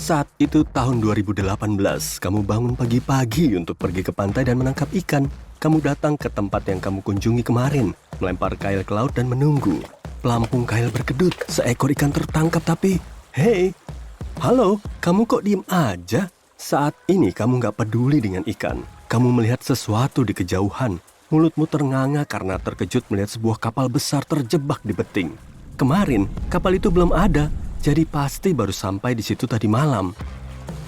Saat itu tahun 2018, kamu bangun pagi-pagi untuk pergi ke pantai dan menangkap ikan. Kamu datang ke tempat yang kamu kunjungi kemarin, melempar kail ke laut dan menunggu. Pelampung kail berkedut, seekor ikan tertangkap tapi... Hei, halo, kamu kok diem aja? Saat ini kamu gak peduli dengan ikan. Kamu melihat sesuatu di kejauhan. Mulutmu ternganga karena terkejut melihat sebuah kapal besar terjebak di beting. Kemarin, kapal itu belum ada, jadi pasti baru sampai di situ tadi malam.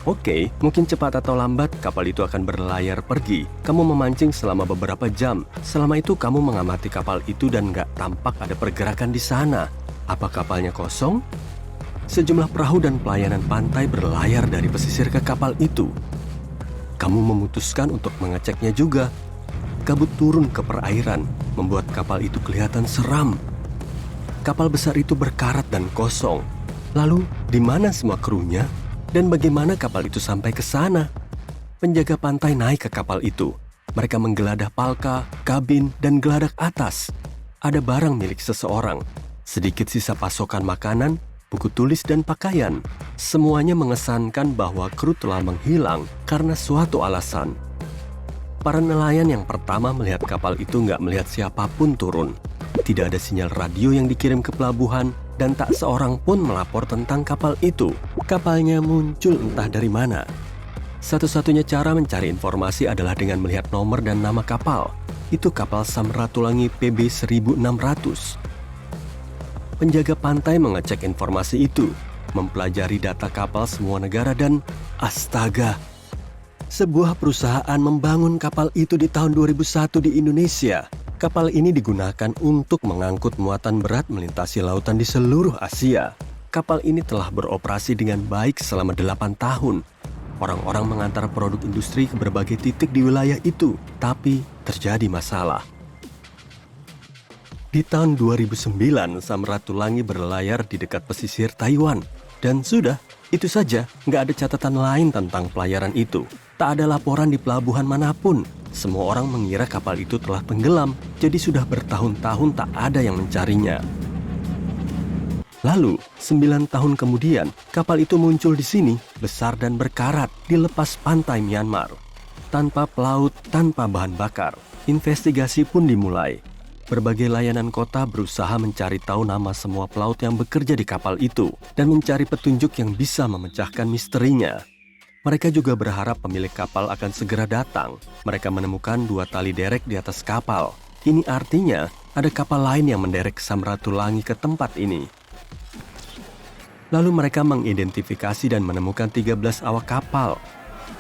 Oke, mungkin cepat atau lambat kapal itu akan berlayar pergi. Kamu memancing selama beberapa jam. Selama itu kamu mengamati kapal itu dan gak tampak ada pergerakan di sana. Apa kapalnya kosong? Sejumlah perahu dan pelayanan pantai berlayar dari pesisir ke kapal itu. Kamu memutuskan untuk mengeceknya juga. Kabut turun ke perairan, membuat kapal itu kelihatan seram. Kapal besar itu berkarat dan kosong. Lalu, di mana semua krunya? Dan bagaimana kapal itu sampai ke sana? Penjaga pantai naik ke kapal itu. Mereka menggeladah palka, kabin, dan geladak atas. Ada barang milik seseorang. Sedikit sisa pasokan makanan, buku tulis, dan pakaian. Semuanya mengesankan bahwa kru telah menghilang karena suatu alasan. Para nelayan yang pertama melihat kapal itu nggak melihat siapapun turun. Tidak ada sinyal radio yang dikirim ke pelabuhan, dan tak seorang pun melapor tentang kapal itu. Kapalnya muncul entah dari mana. Satu-satunya cara mencari informasi adalah dengan melihat nomor dan nama kapal. Itu kapal Samratulangi PB 1600. Penjaga pantai mengecek informasi itu, mempelajari data kapal semua negara dan astaga! Sebuah perusahaan membangun kapal itu di tahun 2001 di Indonesia. Kapal ini digunakan untuk mengangkut muatan berat melintasi lautan di seluruh Asia. Kapal ini telah beroperasi dengan baik selama 8 tahun. Orang-orang mengantar produk industri ke berbagai titik di wilayah itu, tapi terjadi masalah. Di tahun 2009, Samratulangi berlayar di dekat pesisir Taiwan. Dan sudah, itu saja, nggak ada catatan lain tentang pelayaran itu. Tak ada laporan di pelabuhan manapun. Semua orang mengira kapal itu telah tenggelam, jadi sudah bertahun-tahun tak ada yang mencarinya. Lalu, 9 tahun kemudian, kapal itu muncul di sini, besar dan berkarat, di lepas pantai Myanmar. Tanpa pelaut, tanpa bahan bakar, investigasi pun dimulai. Berbagai layanan kota berusaha mencari tahu nama semua pelaut yang bekerja di kapal itu, dan mencari petunjuk yang bisa memecahkan misterinya. Mereka juga berharap pemilik kapal akan segera datang. Mereka menemukan 2 tali derek di atas kapal. Ini artinya ada kapal lain yang menderek Samratulangi ke tempat ini. Lalu mereka mengidentifikasi dan menemukan 13 awak kapal.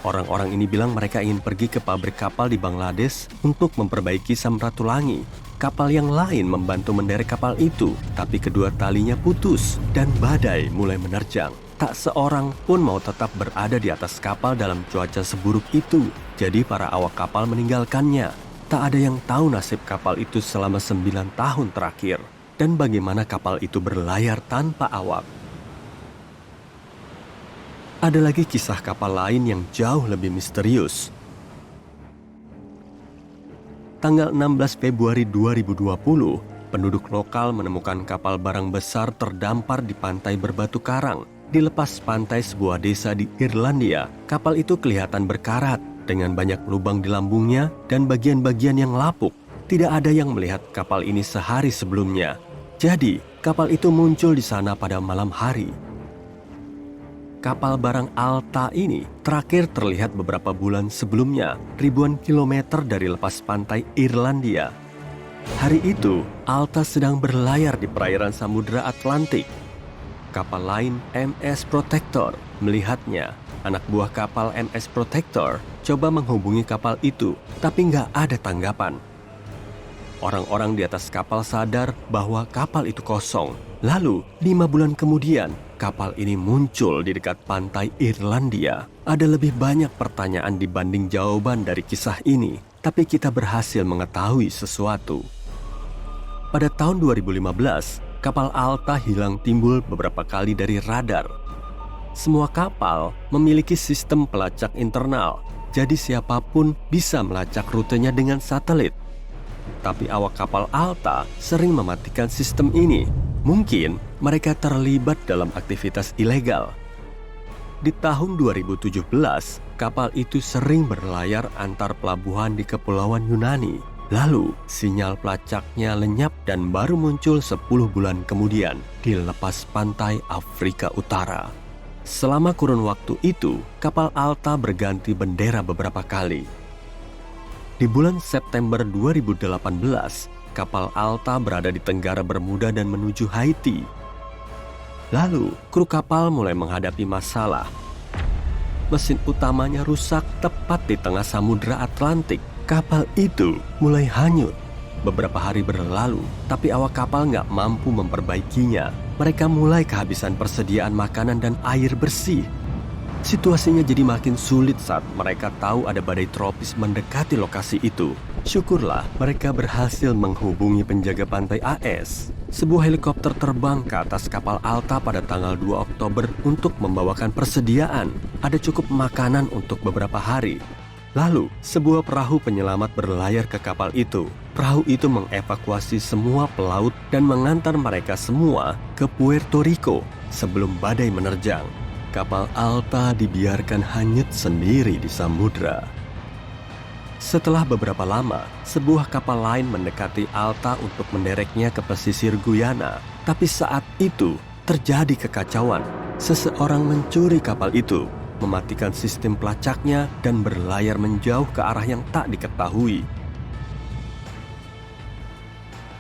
Orang-orang ini bilang mereka ingin pergi ke pabrik kapal di Bangladesh untuk memperbaiki Samratulangi. Kapal yang lain membantu menderek kapal itu, tapi kedua talinya putus dan badai mulai menerjang. Tak seorang pun mau tetap berada di atas kapal dalam cuaca seburuk itu. Jadi para awak kapal meninggalkannya. Tak ada yang tahu nasib kapal itu selama 9 tahun terakhir. Dan bagaimana kapal itu berlayar tanpa awak. Ada lagi kisah kapal lain yang jauh lebih misterius. Tanggal 16 Februari 2020, penduduk lokal menemukan kapal barang besar terdampar di pantai berbatu karang. Di lepas pantai sebuah desa di Irlandia, kapal itu kelihatan berkarat dengan banyak lubang di lambungnya dan bagian-bagian yang lapuk. Tidak ada yang melihat kapal ini sehari sebelumnya. Jadi, kapal itu muncul di sana pada malam hari. Kapal barang Alta ini terakhir terlihat beberapa bulan sebelumnya, ribuan kilometer dari lepas pantai Irlandia. Hari itu, Alta sedang berlayar di perairan Samudra Atlantik. Kapal lain, MS Protector, melihatnya. Anak buah kapal MS Protector coba menghubungi kapal itu, tapi nggak ada tanggapan. Orang-orang di atas kapal sadar bahwa kapal itu kosong. Lalu, 5 bulan kemudian, kapal ini muncul di dekat pantai Irlandia. Ada lebih banyak pertanyaan dibanding jawaban dari kisah ini, tapi kita berhasil mengetahui sesuatu. Pada tahun 2015, kapal Alta hilang timbul beberapa kali dari radar. Semua kapal memiliki sistem pelacak internal, jadi siapapun bisa melacak rutenya dengan satelit. Tapi awak kapal Alta sering mematikan sistem ini. Mungkin mereka terlibat dalam aktivitas ilegal. Di tahun 2017, kapal itu sering berlayar antar pelabuhan di kepulauan Yunani. Lalu, sinyal pelacaknya lenyap dan baru muncul 10 bulan kemudian di lepas pantai Afrika Utara. Selama kurun waktu itu, kapal Alta berganti bendera beberapa kali. Di bulan September 2018, kapal Alta berada di Tenggara Bermuda dan menuju Haiti. Lalu, kru kapal mulai menghadapi masalah. Mesin utamanya rusak tepat di tengah Samudra Atlantik. Kapal itu mulai hanyut. Beberapa hari berlalu, tapi awak kapal nggak mampu memperbaikinya. Mereka mulai kehabisan persediaan makanan dan air bersih. Situasinya jadi makin sulit saat mereka tahu ada badai tropis mendekati lokasi itu. Syukurlah mereka berhasil menghubungi penjaga pantai AS. Sebuah helikopter terbang ke atas kapal Alta pada tanggal 2 Oktober untuk membawakan persediaan. Ada cukup makanan untuk beberapa hari. Lalu, sebuah perahu penyelamat berlayar ke kapal itu. Perahu itu mengevakuasi semua pelaut dan mengantar mereka semua ke Puerto Rico sebelum badai menerjang. Kapal Alta dibiarkan hanyut sendiri di samudra. Setelah beberapa lama, sebuah kapal lain mendekati Alta untuk mendereknya ke pesisir Guyana. Tapi saat itu terjadi kekacauan. Seseorang mencuri kapal itu, mematikan sistem pelacaknya dan berlayar menjauh ke arah yang tak diketahui.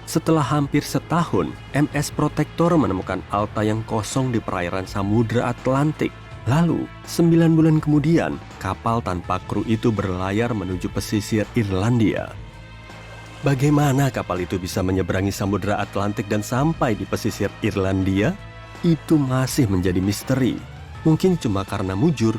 Setelah hampir setahun, MS Protector menemukan Alta yang kosong di perairan Samudra Atlantik. Lalu, 9 bulan kemudian, kapal tanpa kru itu berlayar menuju pesisir Irlandia. Bagaimana kapal itu bisa menyeberangi Samudra Atlantik dan sampai di pesisir Irlandia? Itu masih menjadi misteri. Mungkin cuma karena mujur.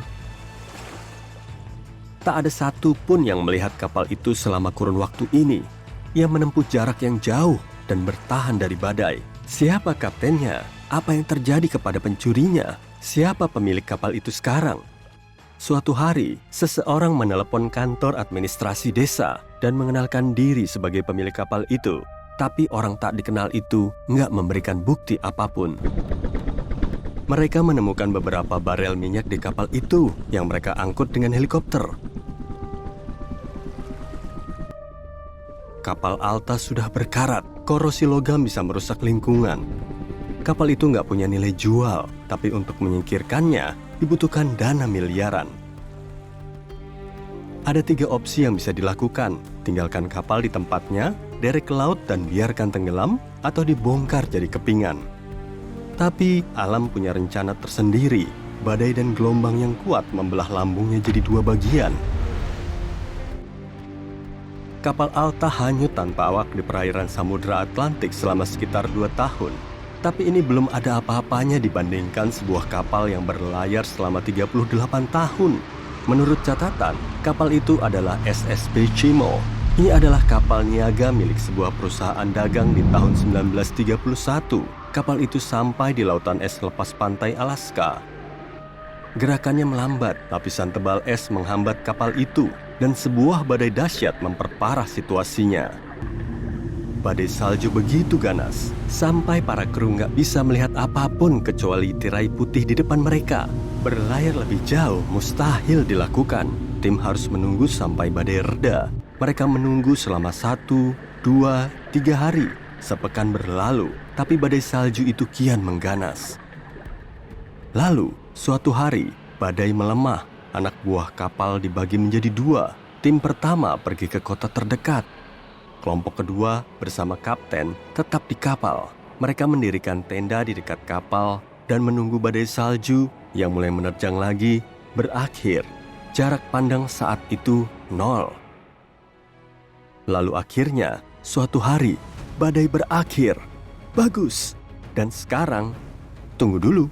Tak ada satu pun yang melihat kapal itu selama kurun waktu ini. Ia menempuh jarak yang jauh dan bertahan dari badai. Siapa kaptennya? Apa yang terjadi kepada pencurinya? Siapa pemilik kapal itu sekarang? Suatu hari, seseorang menelepon kantor administrasi desa dan mengenalkan diri sebagai pemilik kapal itu. Tapi orang tak dikenal itu nggak memberikan bukti apapun. Mereka menemukan beberapa barel minyak di kapal itu yang mereka angkut dengan helikopter. Kapal Alta sudah berkarat, korosi logam bisa merusak lingkungan. Kapal itu nggak punya nilai jual, tapi untuk menyingkirkannya dibutuhkan dana miliaran. Ada 3 opsi yang bisa dilakukan: tinggalkan kapal di tempatnya, derek ke laut dan biarkan tenggelam, atau dibongkar jadi kepingan. Tapi alam punya rencana tersendiri. Badai dan gelombang yang kuat membelah lambungnya jadi 2 bagian. Kapal Alta hanyut tanpa awak di perairan Samudra Atlantik selama sekitar 2 tahun. Tapi ini belum ada apa-apanya dibandingkan sebuah kapal yang berlayar selama 38 tahun. Menurut catatan, kapal itu adalah SSB Chimo. Ini adalah kapal niaga milik sebuah perusahaan dagang di tahun 1931. Kapal itu sampai di lautan es lepas pantai Alaska. Gerakannya melambat, lapisan tebal es menghambat kapal itu, dan sebuah badai dahsyat memperparah situasinya. Badai salju begitu ganas, sampai para kru nggak bisa melihat apapun kecuali tirai putih di depan mereka. Berlayar lebih jauh mustahil dilakukan. Tim harus menunggu sampai badai reda. Mereka menunggu selama 1, 2, 3 hari. Sepekan berlalu, tapi badai salju itu kian mengganas. Lalu, suatu hari, badai melemah. Anak buah kapal dibagi menjadi 2. Tim pertama pergi ke kota terdekat. Kelompok kedua bersama kapten tetap di kapal. Mereka mendirikan tenda di dekat kapal dan menunggu badai salju yang mulai menerjang lagi berakhir. Jarak pandang saat itu 0. Lalu akhirnya, suatu hari, badai berakhir. Bagus. Dan sekarang, tunggu dulu.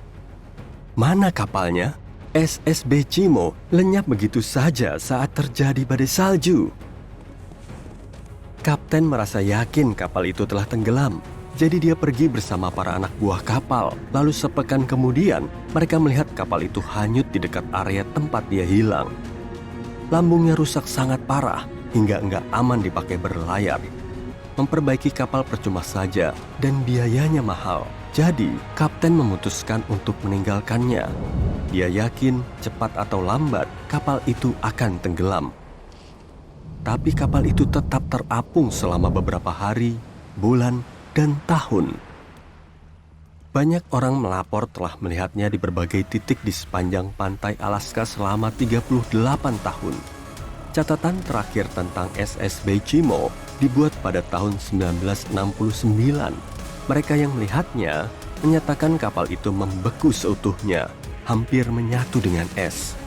Mana kapalnya? SSB Chimo lenyap begitu saja saat terjadi badai salju. Kapten merasa yakin kapal itu telah tenggelam. Jadi dia pergi bersama para anak buah kapal. Lalu sepekan kemudian, mereka melihat kapal itu hanyut di dekat area tempat dia hilang. Lambungnya rusak sangat parah, hingga enggak aman dipakai berlayar. Memperbaiki kapal percuma saja, dan biayanya mahal. Jadi, kapten memutuskan untuk meninggalkannya. Dia yakin cepat atau lambat kapal itu akan tenggelam. Tapi kapal itu tetap terapung selama beberapa hari, bulan, dan tahun. Banyak orang melapor telah melihatnya di berbagai titik di sepanjang pantai Alaska selama 38 tahun. Catatan terakhir tentang SS Beijimo dibuat pada tahun 1969. Mereka yang melihatnya menyatakan kapal itu membeku seutuhnya, hampir menyatu dengan es.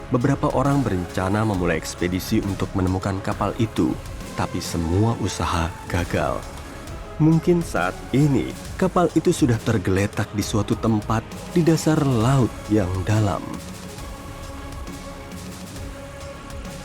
Beberapa orang berencana memulai ekspedisi untuk menemukan kapal itu, tapi semua usaha gagal. Mungkin saat ini kapal itu sudah tergeletak di suatu tempat di dasar laut yang dalam.